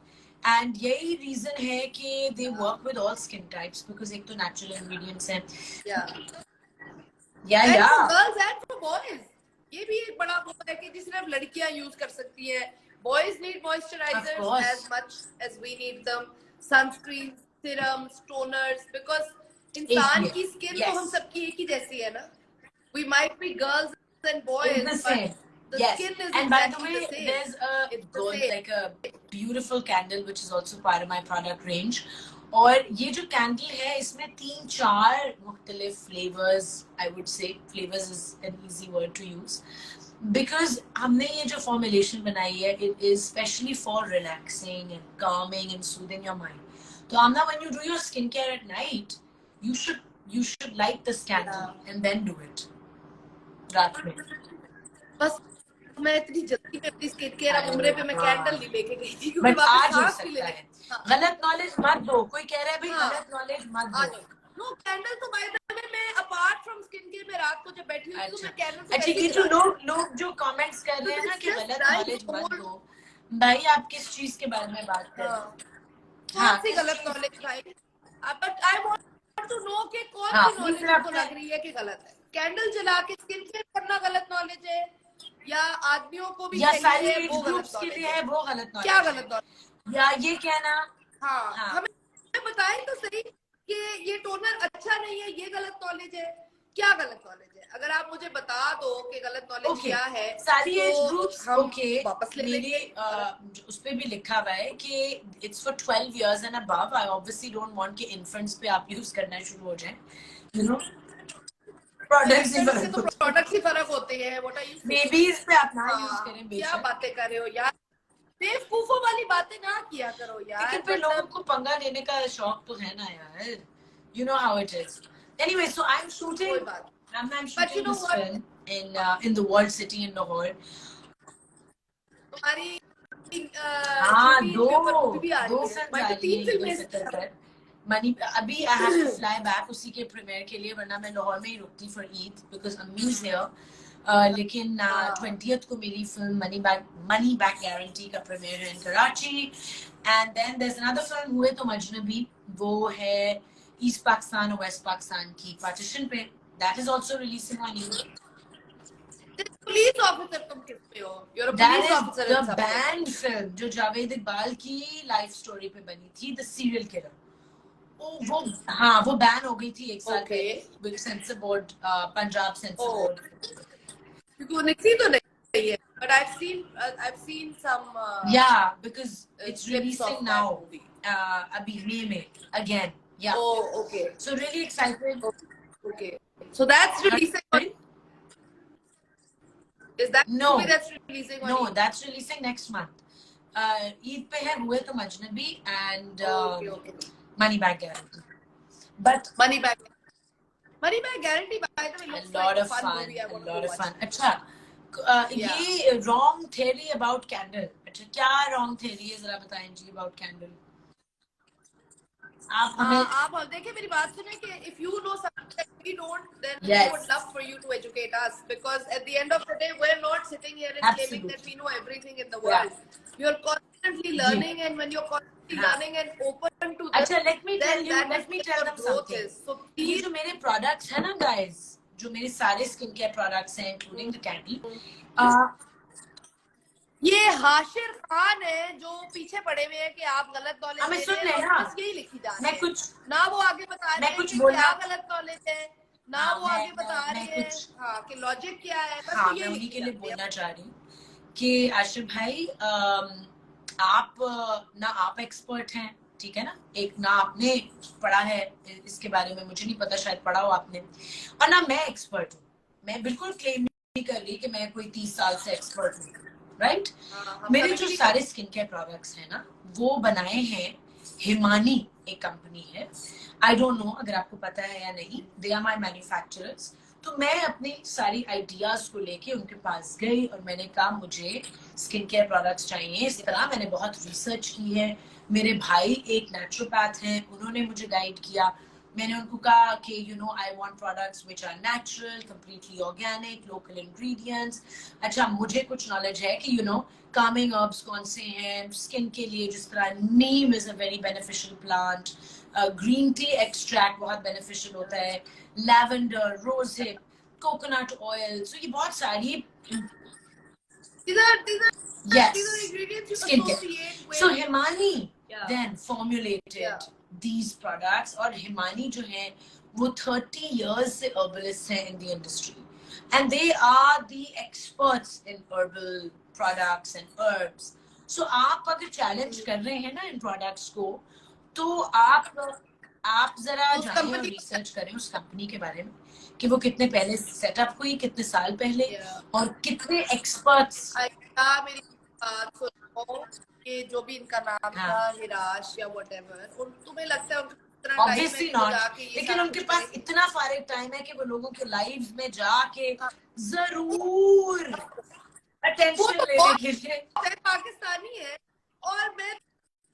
and यही reason है कि they work with all skin types because एक तो natural ingredients हैं. And for girls and for boys, ये भी एक बड़ा वो है कि जिसमें लड़कियां यूज कर सकती हैं. Boys need moisturizers as much as we need them, sunscreens, serums, toners, because इंसान की स्किन तो हम सबकी एक ही जैसी है ना. we might be girls and boys, it's the same. but the Yes. skin is And by the exactly way, the same. there's a It's the same. like a beautiful candle which is also part of my product range. और ये जो candle है इसमें 3-4 मुख्तलिफ flavours, I would say flavours is an easy word to use, because हमने ये जो formulation बनाई है it is specially for relaxing and calming and soothing your mind. तो Amna, when you do your skincare at night, you should light this candle and then do it रात में. बस मैं इतनी जल्दी में अपनी स्किन केयर अब उम्र पे मैं कैंडल नहीं लेके गई थी, बट आज हो सांस भी सकता लेने- है. हाँ। गलत नॉलेज मत दो. कोई कह रहा है भाई हाँ। गलत नॉलेज मत आ दो. जाओ. नो कैंडल तो बाय द वे मैं अपार्ट फ्रॉम स्किन केयर में रात को जब बैठी हुई तो मैं कैंडल अच्छा, ये जो लोग जो कमेंट्स कर रहे हैं ना कि गलत नॉलेज मत दो, भाई आप किस चीज के बारे में बात कर रहे हैं? कौन सी गलत नॉलेज भाई? But I want to know कि कौन हाँ, सी नॉलेज फिर आपको आपने- लग रही है कि गलत है. कैंडल जला के स्किन केयर करना गलत नॉलेज है या आदमियों को भी या चाहिए सारी है, एज वो गलत ग्रुप्स के नॉलेज लिए है वो गलत नॉलेज. क्या गलत नॉलेज? या ये कहना हाँ, हाँ. हमें बताएं तो सही कि ये टोनर अच्छा नहीं है, ये गलत नॉलेज है. क्या गलत नॉलेज है? अगर आप मुझे बता दो कि गलत नॉलेज Okay. क्या है, सारी एज तो ग्रुप्स हम ओके. वापस ले मेरे लेंगे. उस पे भी लिखा हुआ है कि it's for 12 years and above. I obviously don't want कि इन्फेंट्स पे आप यूज करना शुरू हो जाए. यू नो प्रोडक्ट्स ही फर्क तो प्रोडक्ट्स ही फर्क होते हैं. व्हाट आर यू बेबीज पे आप ना यूज हाँ, करें क्या बेशक. बातें कर रहे हो यार? बेवकूफों वाली बातें ना किया करो यार. लेकिन फिर लोगों को पंगा देने का शौक तो है ना यार. You know how it is. Anyway, so I'm shooting. कोई बात. I'm But you shooting know this what? film in the World City in Lahore. तुम्हारी हाँ, छुट्टी के ऊपर मूवी भी आ दो रही है. फिल्म मैं आ तो रही 3 फिल्में है मनी. अभी I have to fly back उसी के प्रीमियर के लिए, वरना मैं लाहौर में ही रुकती फॉर ईद बिकॉज अम्मी इज हियर. लेकिन 20th को मेरी फिल्म मनी बैक गारंटी का प्रीमियर है in Karachi. And then there is another film हुए तो मजनबी, वो है ईस्ट पाकिस्तान और वेस्ट पाकिस्तान की पार्टीशन पे. That is also releasing on Eid. Police officer तुम किस पे हो? You're a That police is officer the in something. banned film जो जावेद इकबाल की लाइफ स्टोरी पे बनी थी, द सीरियल किलर. वो हाँ वो बैन हो गई थी एक साल Okay. पहले with sensor board, Punjab sensor Oh. Board. क्योंकि वो निकली तो नहीं है. But I've seen some Yeah, because it's clips releasing of that now. movie. अभी May में again. Yeah. Oh, okay. So really excited. Okay. So that's releasing on. Is that No. movie that's releasing on? No, Eid? that's releasing next month. Eid पे है हुए तो मजनबी and Okay. Money Back Guarantee. But Money back. Money back guarantee by the way a looks lot like of a fun fun, movie. I a want to lot go of watch. fun. अच्छा, ये wrong theory about candle. अच्छा, क्या wrong theory है जरा बताएं जी about candle. आप हमें आप देखिए मेरी बात सुने कि if you know something that we don't, then Yes. we would love for you to educate us, because at the end of the day we're not sitting here and claiming Absolutely. that we know everything in the world. You're constantly learning, and when you're constantly हाँ. learning and open to अच्छा, let me tell then you, that let is me where tell your them growth something. is. So ये please जो मेरे products है ना guys, जो मेरे सारे skincare products हैं including the candle, ये हाशिर खान है जो पीछे पड़े हुए हैं कि आप गलत नॉलेज हमें दे सुन रहे हैं, ले और ना. बस यही लिखी जा रही मैं है. कुछ ना वो आगे बता रहे मैं हैं कुछ कि बोलना- क्या गलत नॉलेज है, ना हाँ, वो आगे मैं- बता मैं रहे हैं कुछ- हाँ कि लॉजिक क्या है. बस हाँ, ये मैं उन्हीं लिखी के लिए जाती है. बोलना चाह रही हूँ कि आशिफ भाई, आप ना आप एक्सपर्ट हैं, ठीक है ना. एक ना आपने पढ़ा है इसके बारे में, मुझे नहीं पता, शायद पढ़ा हो आपने, और ना मैं एक्सपर्ट हूँ. मैं बिल्कुल क्लेम नहीं कर रही कि मैं कोई 30 साल से एक्सपर्ट हूँ, राइट. मेरे जो सारे स्किन केयर प्रोडक्ट्स हैं ना, वो बनाए हैं हिमानी, एक कंपनी है. आई डोंट नो अगर आपको पता है या नहीं. They are my manufacturers. तो मैं अपनी सारी आइडियाज को लेके उनके पास गई और मैंने कहा मुझे स्किन केयर प्रोडक्ट्स चाहिए. इस तरह मैंने बहुत रिसर्च की है. मेरे भाई एक नेचुरोपैथ हैं, उन्होंने मुझे गाइड किया. मैंने उनको कहा कि you know I want products which are natural, completely organic, local ingredients. अच्छा, मुझे कुछ नॉलेज है कि यू नो कामिंग हर्ब्स कौन से हैं स्किन के लिए, जिस तरह neem is a very beneficial plant, green tea extract बहुत बेनिफिशियल होता है, lavender, rose hip, coconut oil. So ये बहुत सारी These are yes ingredients you skincare. associate with. So Himani Yeah. then formulated Yeah. these products. और Himani जो है वो 30 years से herbalist है in the industry. and they are the experts in herbal products and herbs. So आप अगर challenge कर रहे हैं ना इन products को, तो आप जरा उस जाएं और company रिसर्च करें उस कंपनी के बारे में कि वो कितने पहले सेटअप हुई, कितने साल पहले, और कितने एक्सपर्ट्स। मेरी बात सुनो कि जो भी इनका नाम था हिराश या व्हाटएवर, तुम्हें लगता है उनका इतना टाइम है ऑब्वियसली कि वो नॉट, जाके ये लेकिन सारा उनके कुछ पास करेंगे? इतना सारे टाइम है कि वो लोगों के लाइव में जाके जरूर वो अटेंशन तो लेने के लिए। पाकिस्तानी है। और मैं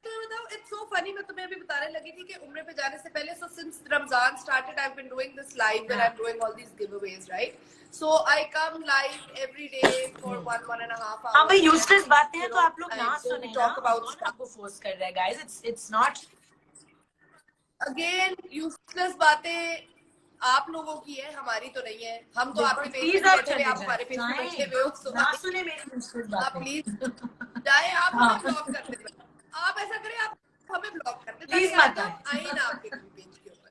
इट्स सो फनी, मैं तुम्हें अभी बताने लगी थी कि उम्र पे जाने से पहले, so since Ramzan started I have been doing this live where I am doing all these giveaways, right? So I come live every day for 1.5 हाँ भाई, hours यूजलेस बातें हैं तो आप लोग ना so सुने we ना, talk about कौन stuff. आपको फोर्स कर रहा है guys? It's not again useless बातें आप लोगों की है, हमारी तो नहीं है। हम तो आपके पेज पे प्लीज नहीं आप बैठे हुए, चले आप हमारे पेज पे बैठे जाएं, हुए हो। ना सुने मेरी यूजलेस आप बातें। प्लीज जाए, आप हाँ हमें ब्लॉक कर दें। आप ऐसा करें, आप हमें ब्लॉक कर दें प्लीज ताकि मत आगे आए। हम आए ना आपके पेज के ऊपर।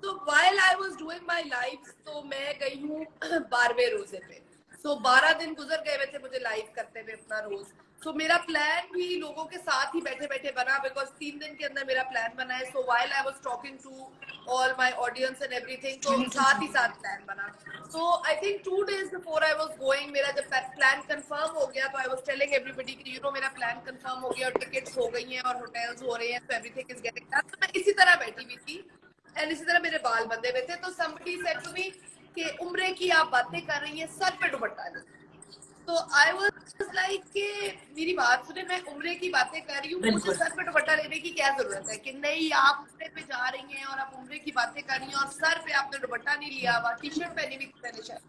तो while I was doing my lives, तो मैं गई हूँ 12वें रोजे पे। 12 दिन गुजर गए हुए थे मुझे लाइव करते हुए अपना रोज। मेरा प्लान भी लोगों के साथ ही बैठे बैठे बना, बिकॉज 3 दिन के अंदर मेरा प्लान बना है। While I was talking to all my audience and everything, तो साथ ही साथ प्लान बना। I think 2 days before I was going, मेरा जब प्लान कंफर्म हो गया तो आई वाज टेलिंग एवरीबॉडी कि मेरा प्लान कंफर्म हो गया और टिकट्स हो गई हैं और होटल्स हो रहे हैं, so everything is getting done. तो मैं इसी तरह बैठी हुई थी एंड इसी तरह मेरे बाल बंधे हुए थे। तो somebody said to me कि उम्रे की आप बातें कर रही हैं, सर पे दुपट्टा नहीं। तो आई वाज लाइक कि मेरी बात सुने, मैं उम्रे की बातें कर रही हूँ, मुझे सर पे दुपट्टा लेने की क्या जरूरत है? कि नहीं, आप उम्रे पे जा रही हैं और आप उम्रे की बातें कर रही हैं और सर पे आपने दुपट्टा नहीं लिया हुआ, टी शर्ट पहनी हुई मैंने शायद,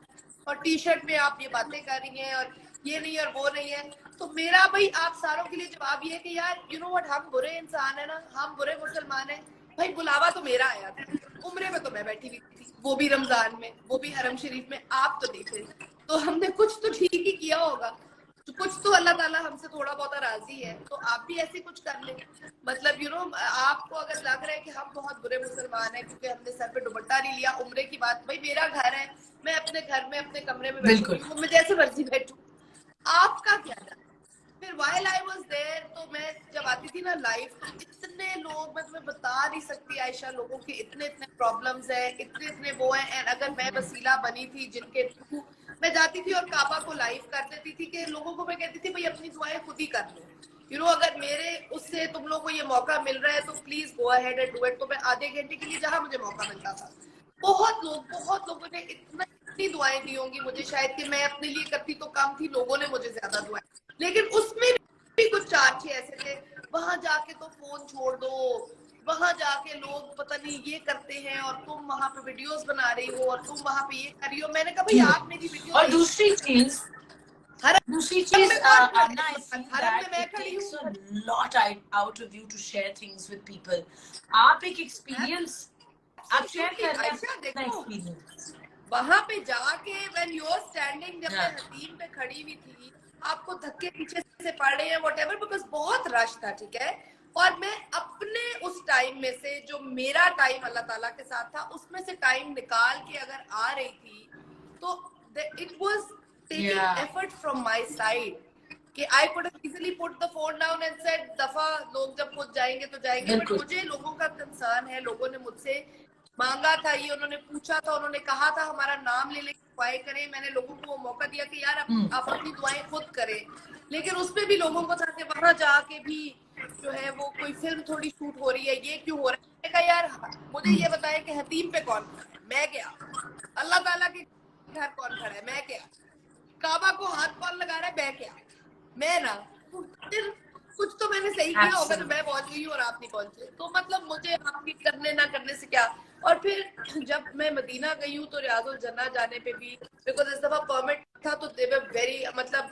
और टी शर्ट में आप ये बातें कर रही हैं और ये नहीं और वो नहीं है। तो मेरा भाई आप सारों के लिए जवाब ये है कि यार यू नो व्हाट, हम बुरे इंसान है ना, हम बुरे मुसलमान हैं। भाई बुलावा तो मेरा आया था, उम्रे में तो मैं बैठी हुई थी, वो भी रमजान में, वो भी हरम शरीफ में, आप तो नहीं थे। तो हमने कुछ तो ठीक ही किया होगा, तो कुछ तो अल्लाह ताला हमसे थोड़ा बहुत राजी है, तो आप भी ऐसे कुछ कर ले। मतलब आपको अगर लग रहा है कि हम बहुत बुरे मुसलमान हैं क्योंकि हमने सर पे दुपट्टा नहीं लिया, उम्रे की बात, भाई मेरा घर है, मैं अपने घर में अपने कमरे में बैठी हुई हूँ, मैं जैसे मर्जी बैठू, आपका क्या जाता? फिर while I was there, तो मैं जब आती थी ना लाइव, तो इतने लोग, मैं तुम्हें बता नहीं सकती आयशा, लोगों के इतने इतने प्रॉब्लम्स हैं, इतने इतने वो हैं। एंड अगर मैं वसीला बनी थी जिनके थ्रू मैं जाती थी और काबा को लाइव कर देती थी, कि लोगों को मैं कहती थी भाई अपनी दुआएं खुद ही कर लो, अगर मेरे उससे तुम लोग को ये मौका मिल रहा है तो please go ahead and do it. तो मैं आधे घंटे के लिए जहां मुझे मौका मिलता था, बहुत लोगों ने इतनी दुआएं दी होंगी मुझे, शायद कि मैं अपने लिए करती तो कम थी, लोगों ने मुझे ज्यादा दुआएं, लेकिन उसमें भी कुछ 4-6 ऐसे थे, वहां जाके तो फोन छोड़ दो, वहां जाके लोग पता नहीं ये करते हैं और तुम वहां पे वीडियोस बना रही हो और तुम वहां पे ये कर रही हो। मैंने कहा भाई आप मेरी वीडियो और दूसरी चीज Anna, I feel that it takes a lot out of you to share things with people. आप एक एक्सपीरियंस आप शेयर कर रहे हैं अपना एक्सपीरियंस वहां पे जाके, when you're standing, जब मैं हतीम पे खड़ी हुई थी, आपको धक्के पीछे से पड़ रहे हैं whatever, because बहुत रश था, ठीक है, और मैं अपने उस टाइम में से, जो मेरा टाइम अल्लाह ताला के साथ था, उसमें से टाइम निकाल के अगर आ रही थी, तो it was taking effort from my side कि I could have easily put the phone down and said दफा, लोग जब खुद जाएंगे तो जाएंगे, बट मुझे लोगों का कंसर्न है, लोगों ने मुझसे मांगा था, ये उन्होंने पूछा था, उन्होंने कहा था हमारा नाम ले लेके दुआएं करें, मैंने लोगों को वो मौका दिया कि यार आप अपनी दुआएं खुद करें, लेकिन उसमें भी लोगों को था कि वहां जाके भी जो है वो कोई फिल्म थोड़ी शूट हो रही है, ये क्यों हो रहा है? कहा यार मुझे ये बताया कि हतीम पे कौन खड़ा है, मैं क्या, अल्लाह ताला के घर कौन खड़ा है, मैं क्या, काबा को हाथ कौन लगा रहा है, मैं क्या, मैं ना, फिर कुछ तो मैंने सही किया होगा तो मैं पहुंच गई हूँ और आप नहीं पहुंचे, तो मतलब मुझे आपकी करने ना करने से क्या। और फिर जब मैं मदीना गई हूँ तो रियाजुल जन्ना जाने पे भी, बिकॉज इस दफा परमिट था, तो दे वर वेरी, मतलब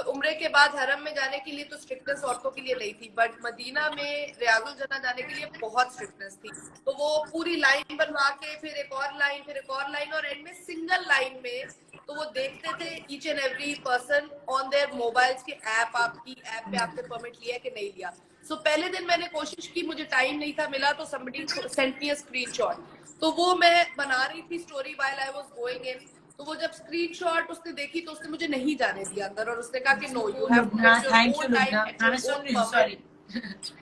उम्रे के बाद हरम में जाने के लिए तो स्ट्रिक्टनेस औरतों के लिए नहीं थी, बट मदीना में रियाजुल जन्ना जाने के लिए बहुत स्ट्रिक्टनेस थी। तो वो पूरी लाइन बनवा के, फिर एक और लाइन, फिर एक और लाइन, और एंड में सिंगल लाइन में, तो वो देखते थे each and every person on their mobiles के ऐप, आपकी ऐप पे आपने परमिट लिया कि नहीं लिया। सो पहले दिन मैंने कोशिश की, मुझे टाइम नहीं था मिला, तो somebody sent me a screenshot, तो वो मैं बना रही थी story while I was going in, तो वो जब स्क्रीनशॉट उसने देखी तो उसने मुझे नहीं जाने दिया अंदर, और उसने कहा कि no, you have to at your own time at your own moment,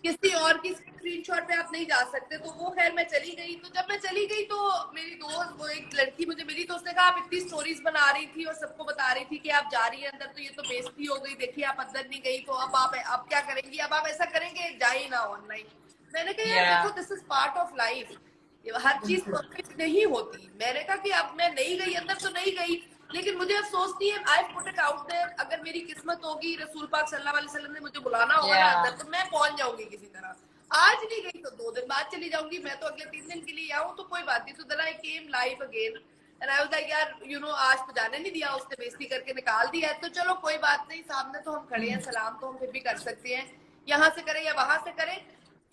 किसी और की स्क्रीनशॉट पे आप नहीं जा सकते। तो वो खैर मैं चली गई, तो जब मैं चली गई तो मेरी दोस्त, वो एक लड़की मुझे मिली, तो उसने कहा आप इतनी स्टोरीज बना रही थी और सबको बता रही थी कि आप जा रही है अंदर, तो ये तो बेइज्जती हो गई, देखिए आप अंदर नहीं गई, तो अब आप क्या करेंगी, अब आप ऐसा करेंगे जाए ना ऑनलाइन। मैंने कहा यार देखो, this is part of life, हर चीज परफेक्ट नहीं होती। मैंने कहा कि अब मैं नहीं गई अंदर तो नहीं गई, लेकिन मुझे अफसोस नहीं है, I put it out there, अगर मेरी किस्मत होगी, रसूल पाक सल्लल्लाहु अलैहि वसल्लम ने मुझे बुलाना होगा ना अंदर, तो मैं पहुंच जाऊंगी किसी तरह। आज नहीं गई तो 2 दिन बाद चली जाऊंगी, मैं तो अगले 3 दिन के लिए आऊँ तो कोई बात नहीं। तो then I came live again and I was like यार यू नो, आज तो जाने नहीं दिया, उसने बेइज्जती करके निकाल दिया, तो चलो कोई बात नहीं, सामने तो हम खड़े हैं, सलाम तो हम फिर भी कर सकते हैं, यहाँ से करें या वहां से करें,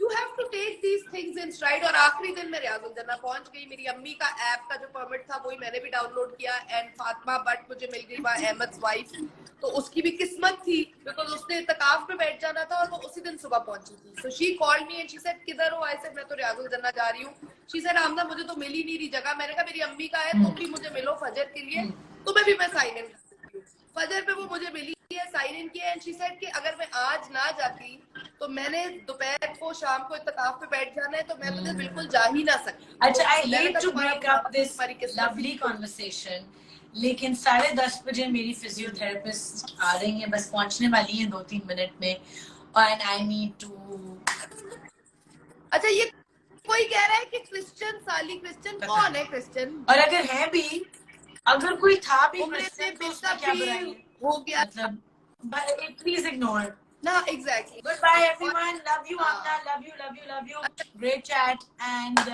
you have to take these things in stride. और आखिरी दिन मैं रियाजुल जन्ना पहुंच गई, मेरी अम्मी का ऐप का जो परमिट था वही मैंने भी डाउनलोड किया, एंड फातिमा बट मुझे मिल गई वहाँ, अहमद वाइफ, तो उसकी भी किस्मत थी बिकॉज उसने इत्तेकाफ पे बैठ जाना था और वो उसी दिन सुबह पहुंची थी। So she called me and she said किधर हो, आई सेड मैं तो रियाजुल जन्ना जा रही हूँ। शी सेड आमना मुझे तो मिल ही नहीं रही जगह। मैंने कहा मेरी अम्मी का है, तुम भी मुझे मिलो फजर के लिए, तुम्हें भी मैं साइन इन कर सकती हूँ। फजर पे वो मुझे मिली है, साइन इन किया, एंड शी सेड कि अगर मैं आज ना जाती तो मैंने दोपहर को शाम को इत्तेकाफ पे बैठ जाना है, तो मैं तुझे बिल्कुल जा ही ना सकती। अच्छा, I hate to break up this lovely conversation, लेकिन 10:30 बजे मेरी फिजियोथेरेपिस्ट आ रही है, बस पहुंचने वाली है 2-3 मिनट में, एंड आई नीड टू। अच्छा, ये कोई कह रहा है कि क्रिश्चियन साली, क्रिश्चियन कौन है क्रिश्चियन? और अगर है भी, अगर कोई था भी उम्र से क्रिश्चियन तो उसमें क्या बुराई है? हो गया मतलब प्लीज इग्नोर। ना, exactly. Goodbye everyone, love you Amna, love you, great chat, and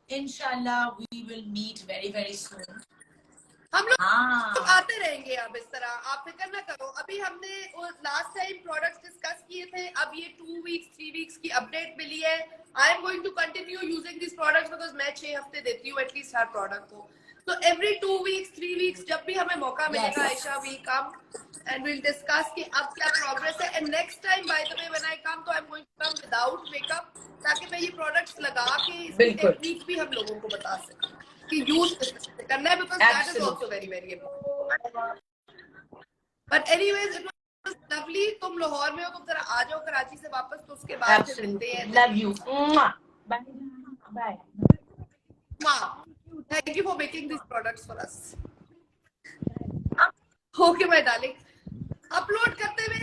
inshallah we will meet very soon. हम लोग हाँ, आते रहेंगे अब इस तरह, आप फिक्र ना करो। अभी हमने लास्ट टाइम प्रोडक्ट्स डिस्कस किए थे, अब ये 2 वीक्स 3 वीक्स की अपडेट मिली है। I am going to continue using this products because मैं 6 हफ्ते देती हूँ एटलीस्ट हर प्रोडक्ट को। तो एवरी 2 वीक्स 3 वीक्स जब भी हमें मौका मिलेगा, Ayesha we come and we'll discuss कि अब क्या progress है। and next time by the way when I come, तो I'm going to come without makeup, ताकि मैं ये products लगा के इसकी टेक्निक भी हम लोगों को बता सकें कि यूज करना है, because that is also very important. But anyways it was lovely। तुम लाहौर में हो, तुम जरा आ जाओ कराची से वापस, तो उसके बाद फिर मिलते हैं। love you, bye। Thank you for making these products for us. Okay my darling, upload करते हुए